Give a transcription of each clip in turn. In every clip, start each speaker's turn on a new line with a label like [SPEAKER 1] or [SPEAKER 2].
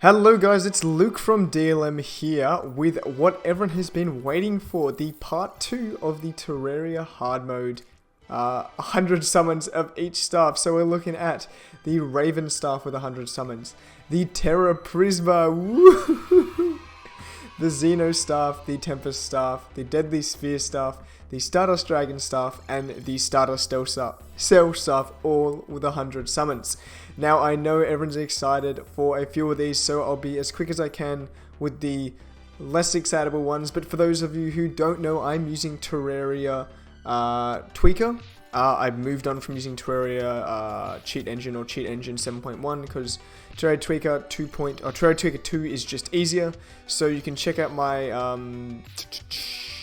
[SPEAKER 1] Hello guys, it's Luke from DLM here with what everyone has been waiting for, the part 2 of the Terraria hard mode. 100 summons of each staff, so we're looking at the Raven staff with 100 summons, the Terraprisma, the Xeno Staff, the Tempest Staff, the Deadly Sphere Staff, the Stardust Dragon Staff, and the Stardust Cell Staff, all with 100 summons. Now, I know everyone's excited for a few of these, so I'll be as quick as I can with the less excitable ones. But for those of you who don't know, I'm using Terraria Tweaker. I've moved on from using Terraria Cheat Engine or Cheat Engine 7.1 because Terraria Tweaker 2 is just easier. So you can check out my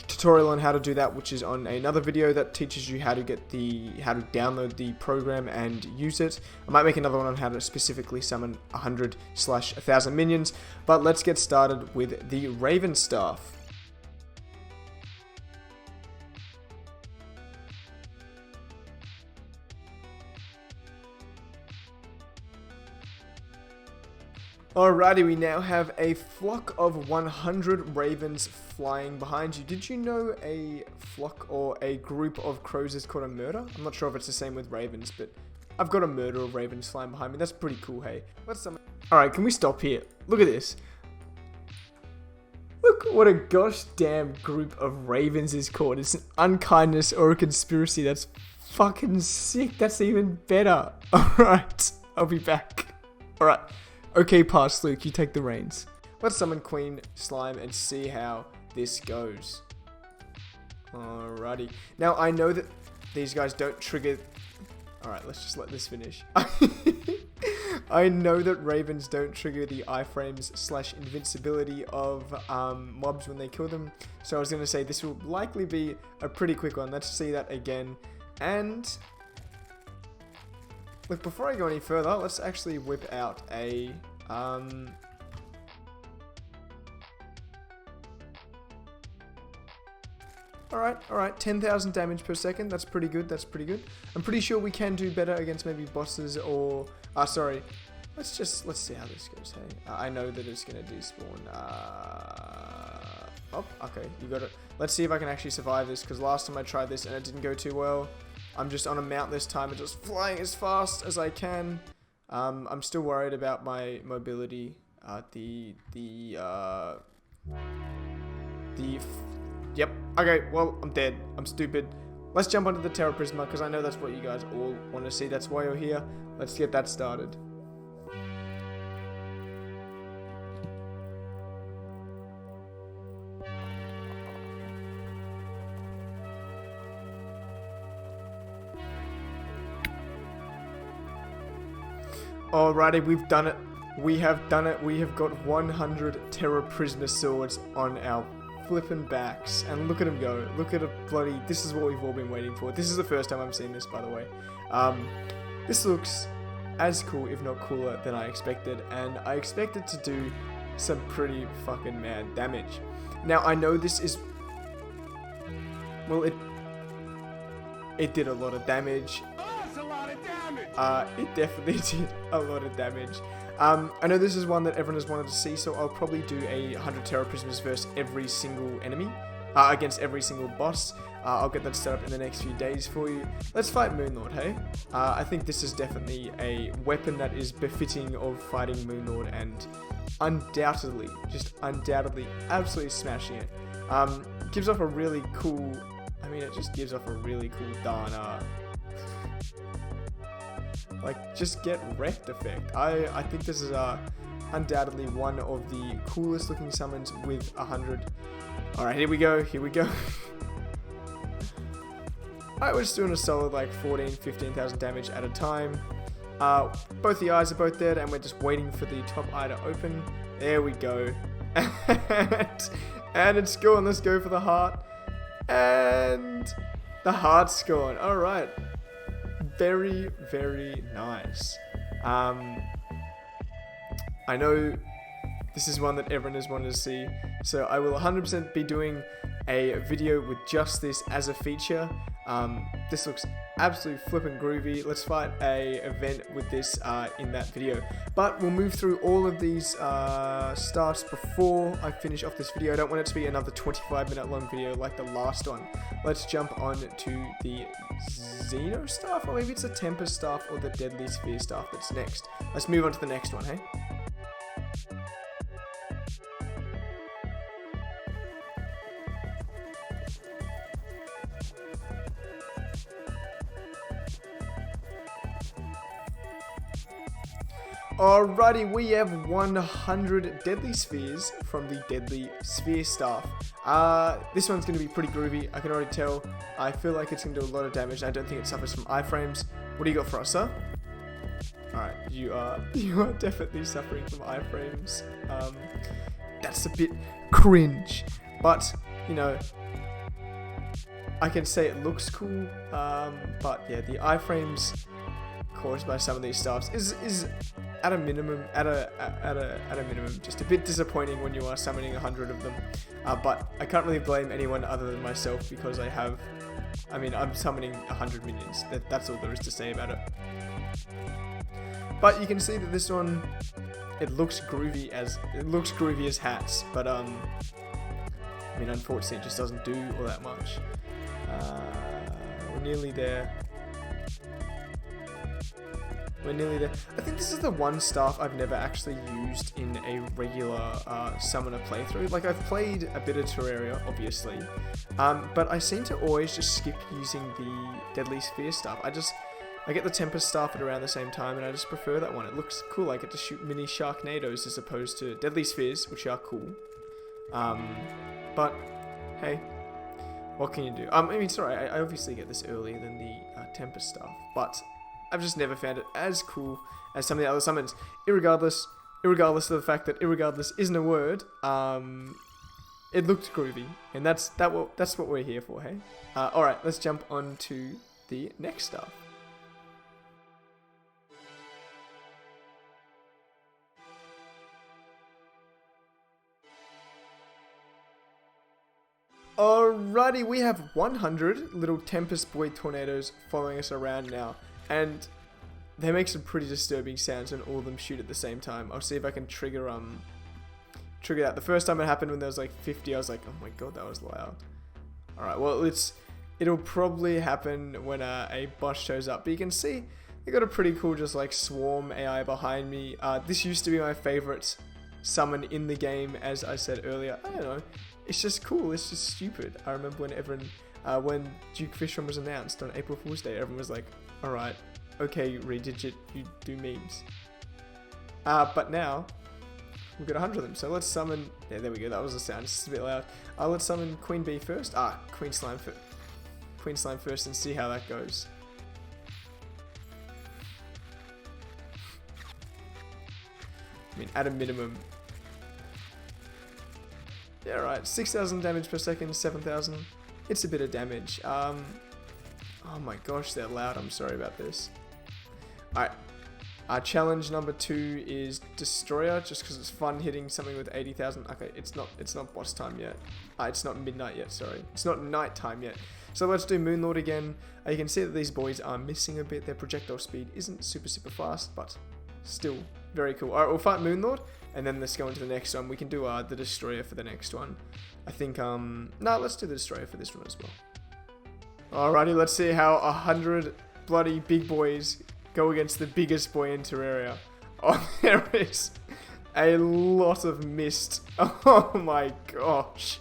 [SPEAKER 1] tutorial on how to do that, which is on another video that teaches you how to download the program and use it. I might make another one on how to specifically summon 100/1000 minions, but let's get started with the Raven staff. Alrighty, we now have a flock of 100 ravens flying behind you. Did you know a flock or a group of crows is called a murder? I'm not sure if it's the same with ravens, but I've got a murder of ravens flying behind me. That's pretty cool, hey? Alright, can we stop here? Look at this. Look what a gosh damn group of ravens is called. It's an unkindness or a conspiracy. That's fucking sick. That's even better. Alright, I'll be back. Alright. Okay, pass Luke, you take the reins. Let's summon Queen Slime and see how this goes. Alrighty. Now, I know that these guys don't trigger... Alright, let's just let this finish. I know that ravens don't trigger the iframes / invincibility of mobs when they kill them. So I was going to say this will likely be a pretty quick one. Let's see that again. And... look, before I go any further, let's actually whip out a, Alright, 10,000 damage per second, that's pretty good, I'm pretty sure we can do better against maybe bosses or, let's see how this goes, hey. I know that it's gonna despawn, oh, okay, you got it. Let's see if I can actually survive this, because last time I tried this and it didn't go too well. I'm just on a mount this time and just flying as fast as I can. I'm still worried about my mobility. Yep. Okay, well, I'm dead. I'm stupid. Let's jump onto the Terraprisma because I know that's what you guys all want to see. That's why you're here. Let's get that started. Alrighty, we've done it. We have done it. We have got 100 Terraprisma swords on our flippin' backs. And look at them go. Look at it bloody... this is what we've all been waiting for. This is the first time I've seen this, by the way. This looks as cool, if not cooler, than I expected. And I expected to do some pretty fucking mad damage. Now, I know this is... well, it did a lot of damage. It definitely did a lot of damage. I know this is one that everyone has wanted to see, so I'll probably do a 100 Terraprismas versus every single enemy, against every single boss. I'll get that set up in the next few days for you. Let's fight Moonlord, hey? I think this is definitely a weapon that is befitting of fighting Moonlord and undoubtedly, absolutely smashing it. Gives off a really cool, it just gives off a really cool darn, like, just get wrecked effect. I think this is undoubtedly one of the coolest looking summons with 100. Alright, here we go. Alright, we're just doing a solid like 15,000 damage at a time. Both the eyes are both dead and we're just waiting for the top eye to open. There we go. And it's gone. Let's go for the heart. And the heart's gone. Alright. Very, very nice. I know this is one that everyone has wanted to see, so I will 100% be doing a video with just this as a feature. This looks absolutely flippin' groovy. Let's fight a event with this in that video. But we'll move through all of these staffs before I finish off this video. I don't want it to be another 25-minute long video like the last one. Let's jump on to the Xeno Staff, or maybe it's the Tempest Staff or the Deadly Sphere Staff that's next. Let's move on to the next one, hey? Alrighty, we have 100 Deadly Spheres from the Deadly Sphere Staff. This one's going to be pretty groovy, I can already tell. I feel like it's going to do a lot of damage, and I don't think it suffers from iframes. What do you got for us, sir? Alright, you are definitely suffering from iframes. That's a bit cringe, but, you know, I can say it looks cool, but yeah, the iframes caused by some of these staffs is at a minimum, just a bit disappointing when you are summoning 100 of them. But I can't really blame anyone other than myself, because I'm summoning 100 minions. That's all there is to say about it. But you can see that this one, it looks groovy as hats, but unfortunately it just doesn't do all that much. We're nearly there. I think this is the one staff I've never actually used in a regular summoner playthrough. Like, I've played a bit of Terraria, obviously, but I seem to always just skip using the Deadly Sphere Staff. I get the Tempest Staff at around the same time, and I just prefer that one. It looks cool. I get to shoot mini Sharknadoes as opposed to Deadly Spheres, which are cool. But hey, what can you do? It's alright. I obviously get this earlier than the Tempest Staff, but I've just never found it as cool as some of the other summons. Irregardless of the fact that irregardless isn't a word, it looked groovy, and that's what we're here for, hey? Alright, let's jump on to the next stuff. Alrighty, we have 100 little Tempest Boy Tornadoes following us around now. And they make some pretty disturbing sounds when all of them shoot at the same time. I'll see if I can trigger that. The first time it happened, when there was like 50, I was like, oh my god, that was loud. Alright, well, it'll probably happen when a boss shows up. But you can see they got a pretty cool just like swarm AI behind me. This used to be my favorite summon in the game, as I said earlier. I don't know. It's just cool. It's just stupid. I remember when Duke Fishron was announced on April Fool's Day, everyone was like, alright, okay, Redigit, you do memes. But now, we've got 100 of them, so let's summon, yeah, there we go, that was the sound, it's a bit loud. Let's summon Queen Bee first, Queen Slime first, and see how that goes. At a minimum. Yeah, right, 6,000 damage per second, 7,000, it's a bit of damage. Oh my gosh, they're loud. I'm sorry about this. Alright. Challenge number 2 is Destroyer, just because it's fun hitting something with 80,000. Okay, it's not boss time yet. It's not midnight yet, sorry. It's not night time yet. So let's do Moonlord again. You can see that these boys are missing a bit. Their projectile speed isn't super fast, but still very cool. Alright, we'll fight Moonlord, and then let's go into the next one. We can do the Destroyer for the next one. I think, no, let's do the Destroyer for this one as well. Alrighty, let's see how 100 bloody big boys go against the biggest boy in Terraria. Oh, there is a lot of mist. Oh my gosh.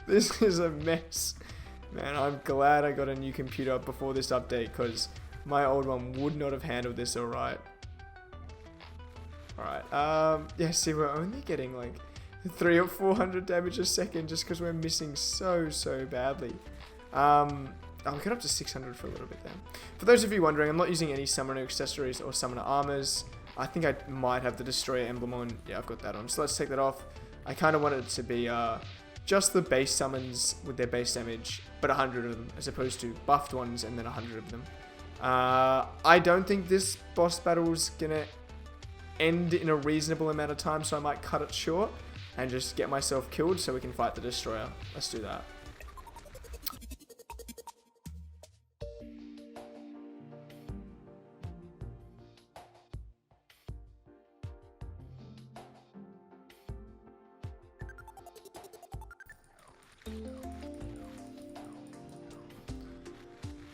[SPEAKER 1] This is a mess. Man, I'm glad I got a new computer before this update, because my old one would not have handled this alright. Alright, yeah, see, we're only getting like 300 or 400 damage a second just because we're missing so badly. I'll get up to 600 for a little bit there. For those of you wondering, I'm not using any summoner accessories or summoner armors. I think I might have the Destroyer emblem on. Yeah, I've got that on. So let's take that off. I kind of want it to be just the base summons with their base damage, but 100 of them, as opposed to buffed ones and then 100 of them. I don't think this boss battle is going to end in a reasonable amount of time, so I might cut it short and just get myself killed so we can fight the Destroyer. Let's do that.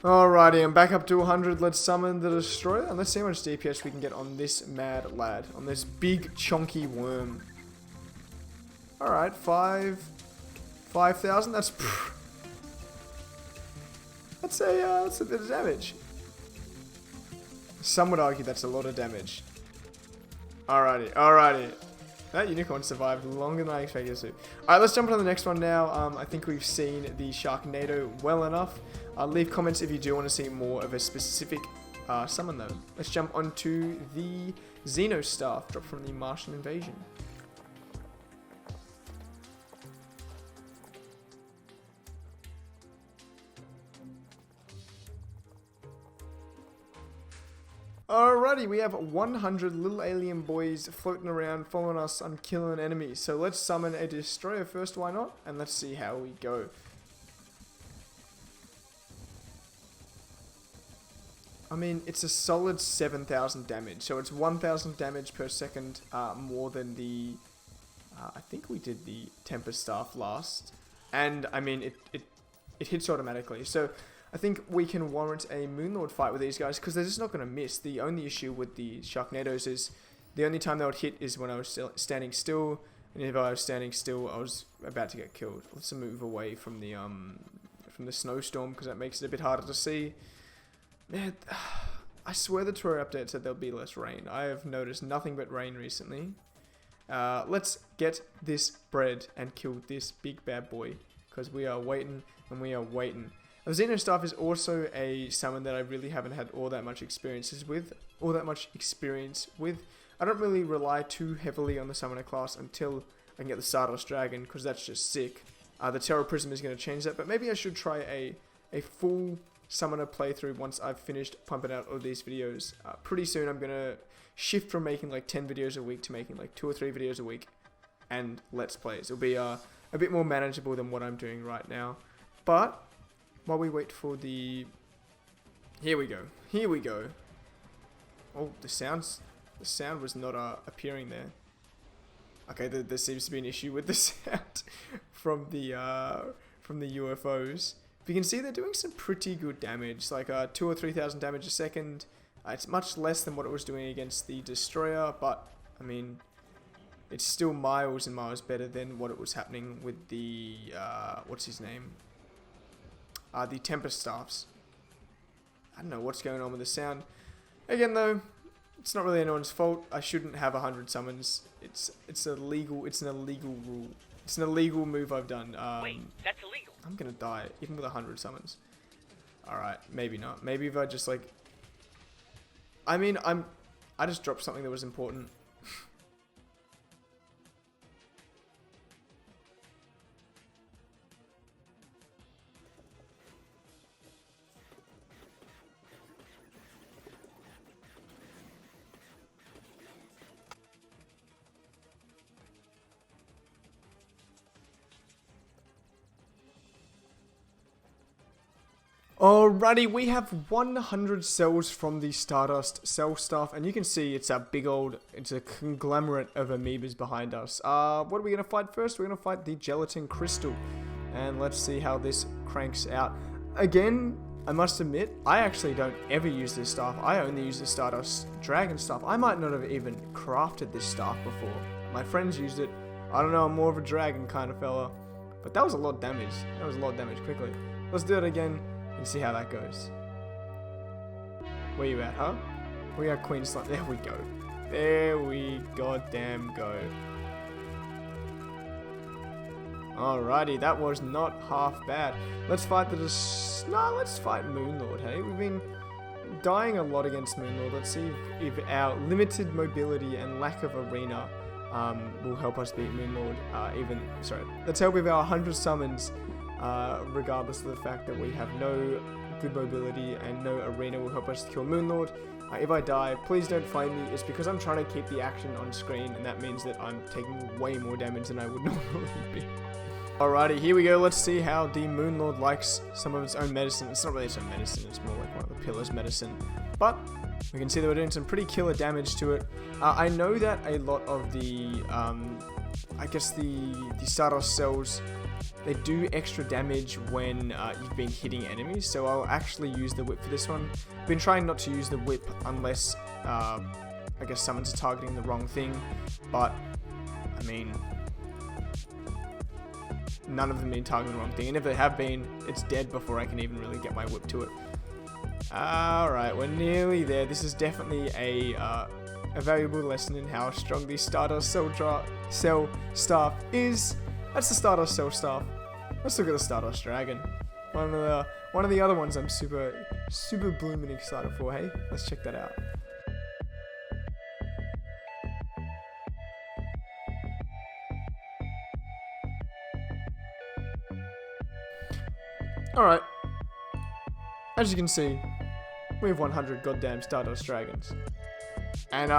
[SPEAKER 1] Alrighty, I'm back up to 100. Let's summon the Destroyer, and let's see how much DPS we can get on this mad lad, on this big chunky worm. Alright, 5,000. That's a bit of damage. Some would argue that's a lot of damage. Alrighty. That unicorn survived longer than I expected it to. Alright, let's jump on to the next one now. I think we've seen the Sharknado well enough. Leave comments if you do want to see more of a specific summon though. Let's jump onto the Xeno Staff, dropped from the Martian invasion. Alrighty, we have 100 little alien boys floating around, following us on killing enemies. So let's summon a Destroyer first, why not? And let's see how we go. I mean, it's a solid 7,000 damage. So it's 1,000 damage per second more than the... I think we did the Tempest Staff last. And, I mean, it hits automatically. So... I think we can warrant a Moonlord fight with these guys because they're just not going to miss. The only issue with the Sharknadoes is the only time they would hit is when I was standing still, and if I was standing still, I was about to get killed. Let's move away from the snowstorm because that makes it a bit harder to see. Man, I swear the Terraria update said there'll be less rain. I have noticed nothing but rain recently. Let's get this bread and kill this big bad boy because we are waiting and we are waiting. The Xeno Staff is also a summon that I really haven't had all that much experience with. I don't really rely too heavily on the summoner class until I can get the Stardust Dragon, because that's just sick. The Terraprisma is going to change that, but maybe I should try a full summoner playthrough once I've finished pumping out all these videos. Pretty soon I'm going to shift from making like 10 videos a week to making like 2 or 3 videos a week and Let's Plays. It'll be a bit more manageable than what I'm doing right now. But... while we wait for the... Here we go. Oh, the sound was not appearing there. Okay, there seems to be an issue with the sound from the UFOs. But you can see they're doing some pretty good damage, like 2,000 or 3,000 damage a second. It's much less than what it was doing against the Destroyer, but, I mean, it's still miles and miles better than what it was happening with the, what's his name? The Tempest Staffs. I don't know what's going on with the sound. Again though, it's not really anyone's fault. I shouldn't have 100 summons. It's an illegal rule. It's an illegal move I've done.
[SPEAKER 2] Wait, that's illegal.
[SPEAKER 1] I'm gonna die, even with 100 summons. Alright, maybe not. Maybe if I just like... I mean, I just dropped something that was important. Alrighty, we have 100 cells from the Stardust cell staff, and you can see it's a conglomerate of amoebas behind us. What are we going to fight first? We're going to fight the gelatin crystal, and let's see how this cranks out. Again, I must admit, I actually don't ever use this staff. I only use the Stardust dragon staff. I might not have even crafted this staff before. My friends used it. I don't know, I'm more of a dragon kind of fella, but that was a lot of damage. That was a lot of damage quickly. Let's do it again and see how that goes. Where you at, huh? We are Queensland. There we go. There we goddamn go. Alrighty, that was not half bad. Let's fight let's fight Moonlord, hey? We've been dying a lot against Moonlord. Let's see if our limited mobility and lack of arena will help us beat Moonlord. Let's help with our 100 summons. Regardless of the fact that we have no good mobility and no arena will help us kill Moonlord. If I die, please don't find me. It's because I'm trying to keep the action on screen, and that means that I'm taking way more damage than I would normally be. Alrighty, here we go. Let's see how the Moonlord likes some of its own medicine. It's not really its own medicine, it's more like one of the pillars' medicine. But we can see that we're doing some pretty killer damage to it. I know that a lot of the I guess the Stardust cells, they do extra damage when you've been hitting enemies, so I'll actually use the whip for this one. I've been trying not to use the whip unless, I guess summons are targeting the wrong thing, but, I mean, none of them been targeting the wrong thing, and if they have been, it's dead before I can even really get my whip to it. Alright, we're nearly there. This is definitely a valuable lesson in how strong the Stardust Cell Staff is. That's the Stardust Cell Staff. Let's look at the Stardust Dragon. One of the other ones I'm super blooming excited for. Hey, let's check that out. Alright, as you can see, we have 100 goddamn Stardust Dragons. And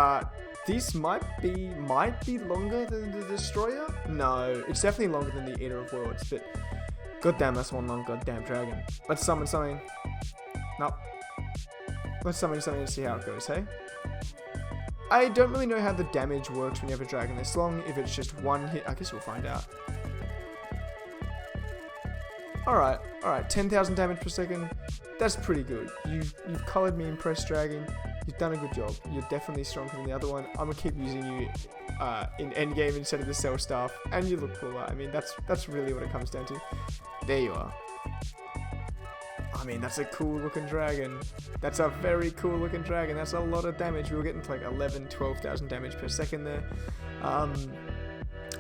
[SPEAKER 1] this might be longer than the Destroyer? No, it's definitely longer than the Eater of Worlds, but goddamn, that's one long goddamn dragon. Let's summon something. Nope. Let's summon something and see how it goes, hey? I don't really know how the damage works when you have a dragon this long, if it's just one hit. I guess we'll find out. Alright, 10,000 damage per second. That's pretty good. You've coloured me impressed, dragon. You've done a good job. You're definitely stronger than the other one. I'm gonna keep using you in endgame instead of the Cell Staff, and you look cooler. I mean, that's really what it comes down to. There you are. I mean, that's a cool looking dragon. That's a very cool looking dragon. That's a lot of damage. We were getting to like 12,000 damage per second there.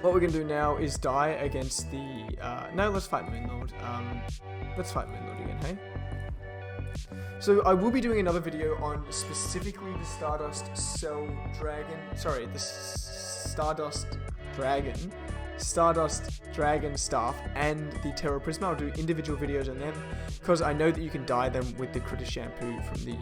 [SPEAKER 1] What we're going to do now is die against the... no, let's fight Moonlord. Let's fight Moonlord again, hey? So I will be doing another video on specifically the Stardust Dragon Staff and the Terraprisma. I'll do individual videos on them because I know that you can dye them with the critter shampoo from the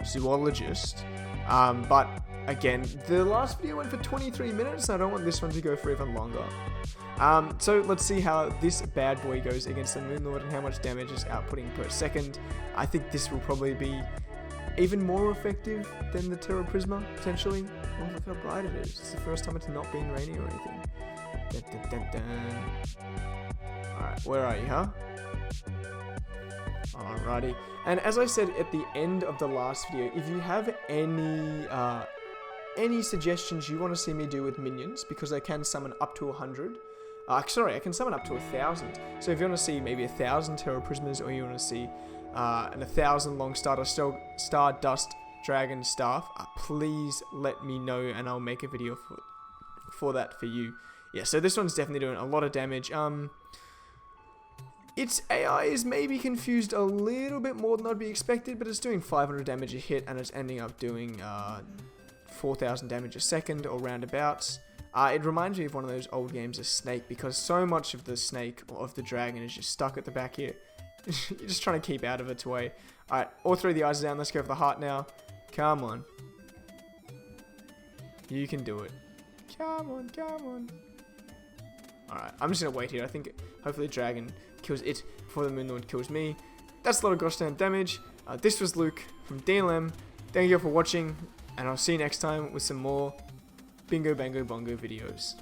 [SPEAKER 1] zoologist. But again, the last video went for 23 minutes, and I don't want this one to go for even longer. So let's see how this bad boy goes against the Moonlord and how much damage it's outputting per second. I think this will probably be even more effective than the Terraprisma, potentially. Oh, look how bright it is. It's the first time it's not been rainy or anything. Dun, dun, dun, dun. Alright, where are you, huh? Alrighty. And as I said at the end of the last video, if you have any suggestions you want to see me do with minions, because I can summon up to 100. I can summon up to 1,000. So if you want to see maybe 1,000 Terraprismas, or you want to see an 1,000 long Stardust Dragon Staff, please let me know, and I'll make a video for that for you. Yeah, so this one's definitely doing a lot of damage. Its AI is maybe confused a little bit more than I'd be expected, but it's doing 500 damage a hit, and it's ending up doing 4,000 damage a second, or roundabouts. It reminds me of one of those old games of Snake, because so much of the snake, or of the dragon, is just stuck at the back here. You're just trying to keep out of its way. Alright, all three of the eyes are down. Let's go for the heart now. Come on. You can do it. Come on, come on. Alright, I'm just going to wait here. I think hopefully the dragon kills it before the Moonlord kills me. That's a lot of gosh damn damage. This was Luke from DLM. Thank you all for watching, and I'll see you next time with some more Bingo Bango Bongo videos.